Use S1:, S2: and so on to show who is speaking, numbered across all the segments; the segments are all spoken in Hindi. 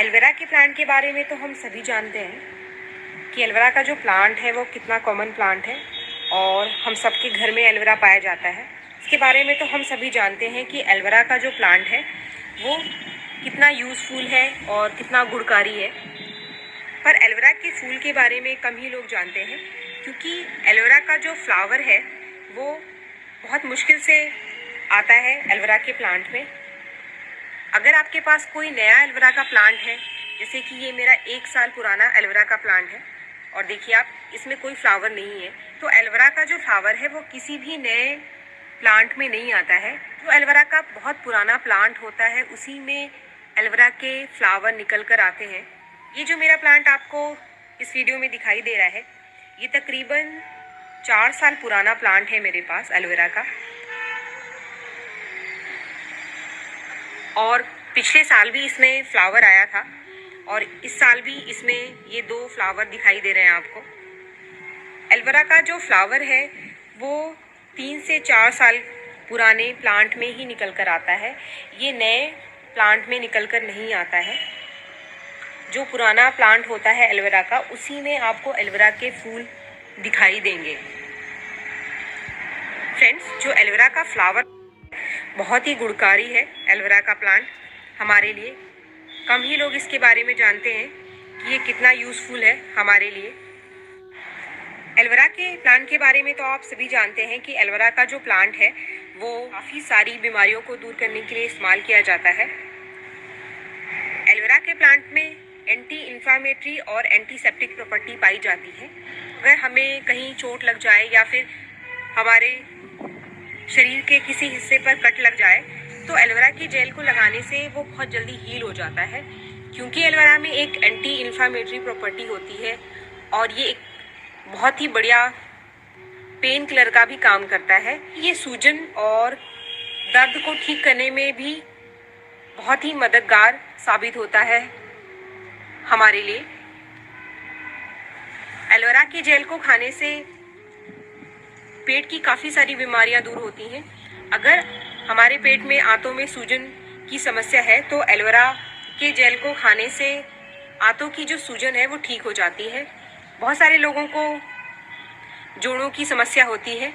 S1: एलोवेरा के प्लांट के बारे में तो हम सभी जानते हैं कि एलोवेरा का जो प्लांट है वो कितना कॉमन प्लांट है और हम सबके घर में एलोवेरा पाया जाता है। इसके बारे में तो हम सभी जानते हैं कि एलोवेरा का जो प्लांट है वो कितना यूज़फुल है और कितना गुणकारी है। पर एलोवेरा के फूल के बारे में कम ही लोग जानते हैं, क्योंकि एलोवेरा का जो फ्लावर है वो बहुत मुश्किल से आता है एलोवेरा के प्लांट में। अगर आपके पास कोई नया एलोवेरा का प्लांट है, जैसे कि ये मेरा 1 साल पुराना एलोवेरा का प्लांट है और देखिए आप, इसमें कोई फ्लावर नहीं है, तो एलोवेरा का जो फ्लावर है वो किसी भी नए प्लांट में नहीं आता है। जो एलोवेरा का बहुत पुराना प्लांट होता है उसी में एलोवेरा के फ्लावर निकल कर आते हैं। ये जो मेरा प्लांट आपको इस वीडियो में दिखाई दे रहा है, ये तकरीबन 4 साल पुराना प्लांट है मेरे पास एलोवेरा का, और पिछले साल भी इसमें फ्लावर आया था और इस साल भी इसमें ये 2 फ्लावर दिखाई दे रहे हैं आपको। एलोवेरा का जो फ्लावर है वो 3 से 4 साल पुराने प्लांट में ही निकल कर आता है, ये नए प्लांट में निकल कर नहीं आता है। जो पुराना प्लांट होता है एलोवेरा का, उसी में आपको एलोवेरा के फूल दिखाई देंगे। फ्रेंड्स, जो एलोवेरा का फ्लावर बहुत ही गुणकारी है, एलोवेरा का प्लांट हमारे लिए कम ही लोग इसके बारे में जानते हैं कि ये कितना यूज़फुल है हमारे लिए। एलोवेरा के प्लांट के बारे में तो आप सभी जानते हैं कि एलोवेरा का जो प्लांट है वो काफ़ी सारी बीमारियों को दूर करने के लिए इस्तेमाल किया जाता है। एलोवेरा के प्लांट में एंटी इन्फ्लामेटरी और एंटीसेप्टिक प्रॉपर्टी पाई जाती है। अगर हमें कहीं चोट लग जाए या फिर हमारे शरीर के किसी हिस्से पर कट लग जाए तो एलोवेरा की जेल को लगाने से वो बहुत जल्दी हील हो जाता है, क्योंकि एलोवेरा में एक एंटी इन्फ्लामेटरी प्रॉपर्टी होती है और ये एक बहुत ही बढ़िया पेन किलर का भी काम करता है। ये सूजन और दर्द को ठीक करने में भी बहुत ही मददगार साबित होता है हमारे लिए। एलोवेरा की जेल को खाने से पेट की काफ़ी सारी बीमारियां दूर होती हैं। अगर हमारे पेट में आंतों में सूजन की समस्या है तो एलोवेरा के जेल को खाने से आंतों की जो सूजन है वो ठीक हो जाती है। बहुत सारे लोगों को जोड़ों की समस्या होती है,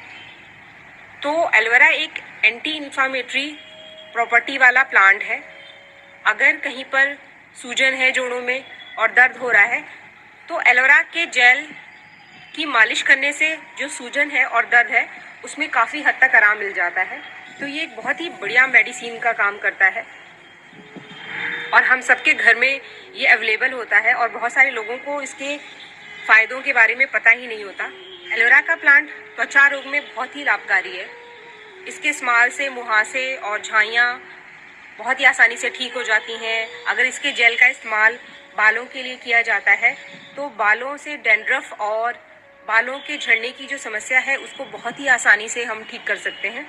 S1: तो एलोवेरा एक एंटी इन्फ्लामेटरी प्रॉपर्टी वाला प्लांट है। अगर कहीं पर सूजन है जोड़ों में और दर्द हो रहा है तो एलोवेरा के जेल की मालिश करने से जो सूजन है और दर्द है उसमें काफ़ी हद तक आराम मिल जाता है। तो ये एक बहुत ही बढ़िया मेडिसिन का काम करता है और हम सबके घर में ये अवेलेबल होता है और बहुत सारे लोगों को इसके फ़ायदों के बारे में पता ही नहीं होता। एलोवेरा का प्लांट त्वचा रोग में बहुत ही लाभकारी है। इसके इस्तेमाल से मुहासे और झाइयाँ बहुत ही आसानी से ठीक हो जाती हैं। अगर इसके जेल का इस्तेमाल बालों के लिए किया जाता है तो बालों से डैंड्रफ और बालों के झड़ने की जो समस्या है उसको बहुत ही आसानी से हम ठीक कर सकते हैं।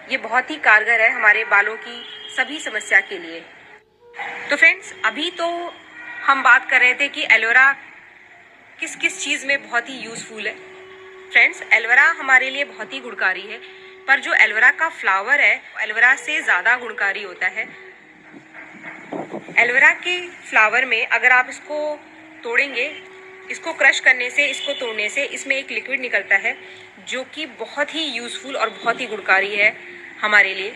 S1: ये बहुत ही कारगर है हमारे बालों की सभी समस्या के लिए। तो फ्रेंड्स, अभी तो हम बात कर रहे थे कि एलोवेरा किस किस चीज़ में बहुत ही यूज़फुल है। फ्रेंड्स, एलोवेरा हमारे लिए बहुत ही गुणकारी है, पर जो एलोवेरा का फ्लावर है एलोवेरा से ज़्यादा गुणकारी होता है। एलोवेरा के फ्लावर में अगर आप इसको तोड़ेंगे, इसको क्रश करने से, इसको तोड़ने से इसमें एक लिक्विड निकलता है जो कि बहुत ही यूज़फुल और बहुत ही गुणकारी है हमारे लिए।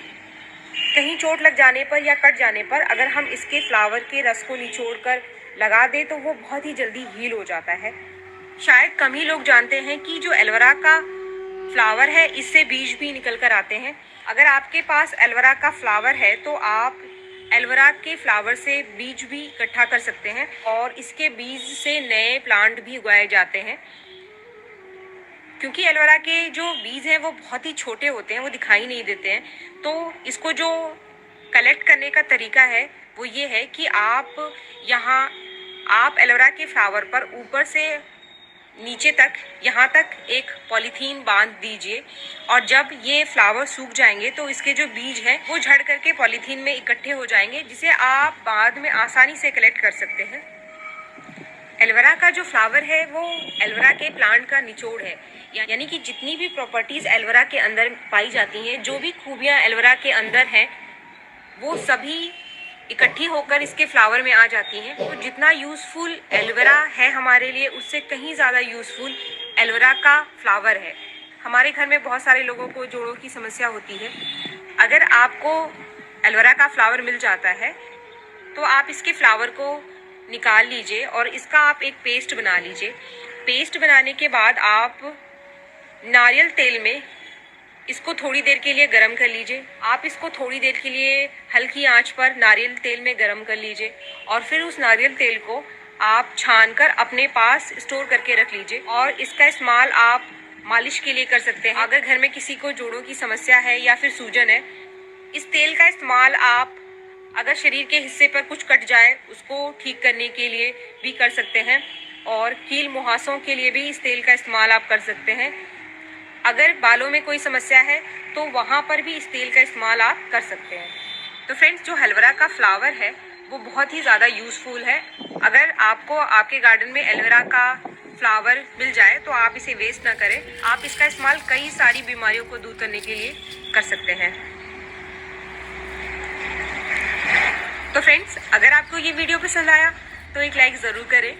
S1: कहीं चोट लग जाने पर या कट जाने पर अगर हम इसके फ्लावर के रस को निचोड़ कर लगा दें तो वो बहुत ही जल्दी हील हो जाता है। शायद कम ही लोग जानते हैं कि जो एलोवेरा का फ्लावर है इससे बीज भी निकल कर आते हैं। अगर आपके पास एलोवेरा का फ्लावर है तो आप एलोवेरा के फ्लावर से बीज भी इकट्ठा कर सकते हैं और इसके बीज से नए प्लांट भी उगाए जाते हैं। क्योंकि एलोवेरा के जो बीज हैं वो बहुत ही छोटे होते हैं, वो दिखाई नहीं देते हैं, तो इसको जो कलेक्ट करने का तरीका है वो ये है कि आप एलोवेरा के फ्लावर पर ऊपर से नीचे तक यहाँ तक एक पॉलीथीन बांध दीजिए और जब ये फ्लावर सूख जाएंगे तो इसके जो बीज हैं वो झड़ करके पॉलीथीन में इकट्ठे हो जाएंगे, जिसे आप बाद में आसानी से कलेक्ट कर सकते हैं। एलोवेरा का जो फ्लावर है वो एलोवेरा के प्लांट का निचोड़ है, यानी कि जितनी भी प्रॉपर्टीज़ एलोवेरा के अंदर पाई जाती हैं, जो भी खूबियाँ एलोवेरा के अंदर हैं, वो सभी इकट्ठी होकर इसके फ्लावर में आ जाती हैं। तो जितना यूज़फुल एलोवेरा है हमारे लिए, उससे कहीं ज़्यादा यूज़फुल एलोवेरा का फ्लावर है। हमारे घर में बहुत सारे लोगों को जोड़ों की समस्या होती है। अगर आपको एलोवेरा का फ्लावर मिल जाता है तो आप इसके फ्लावर को निकाल लीजिए और इसका आप एक पेस्ट बना लीजिए। पेस्ट बनाने के बाद आप नारियल तेल में इसको थोड़ी देर के लिए गरम कर लीजिए। आप इसको थोड़ी देर के लिए हल्की आंच पर नारियल तेल में गरम कर लीजिए और फिर उस नारियल तेल को आप छानकर अपने पास स्टोर करके रख लीजिए और इसका इस्तेमाल आप मालिश के लिए कर सकते हैं। अगर घर में किसी को जोड़ों की समस्या है या फिर सूजन है, इस तेल का इस्तेमाल आप अगर शरीर के हिस्से पर कुछ कट जाए उसको ठीक करने के लिए भी कर सकते हैं और कील मुहासों के लिए भी इस तेल का इस्तेमाल आप कर सकते हैं। अगर बालों में कोई समस्या है तो वहाँ पर भी इस तेल का इस्तेमाल आप कर सकते हैं। तो फ्रेंड्स, जो एलोवेरा का फ्लावर है वो बहुत ही ज़्यादा यूज़फुल है। अगर आपको आपके गार्डन में एलोवेरा का फ्लावर मिल जाए तो आप इसे वेस्ट ना करें। आप इसका इस्तेमाल कई सारी बीमारियों को दूर करने के लिए कर सकते हैं। तो फ्रेंड्स, अगर आपको ये वीडियो पसंद आया तो एक लाइक ज़रूर करें।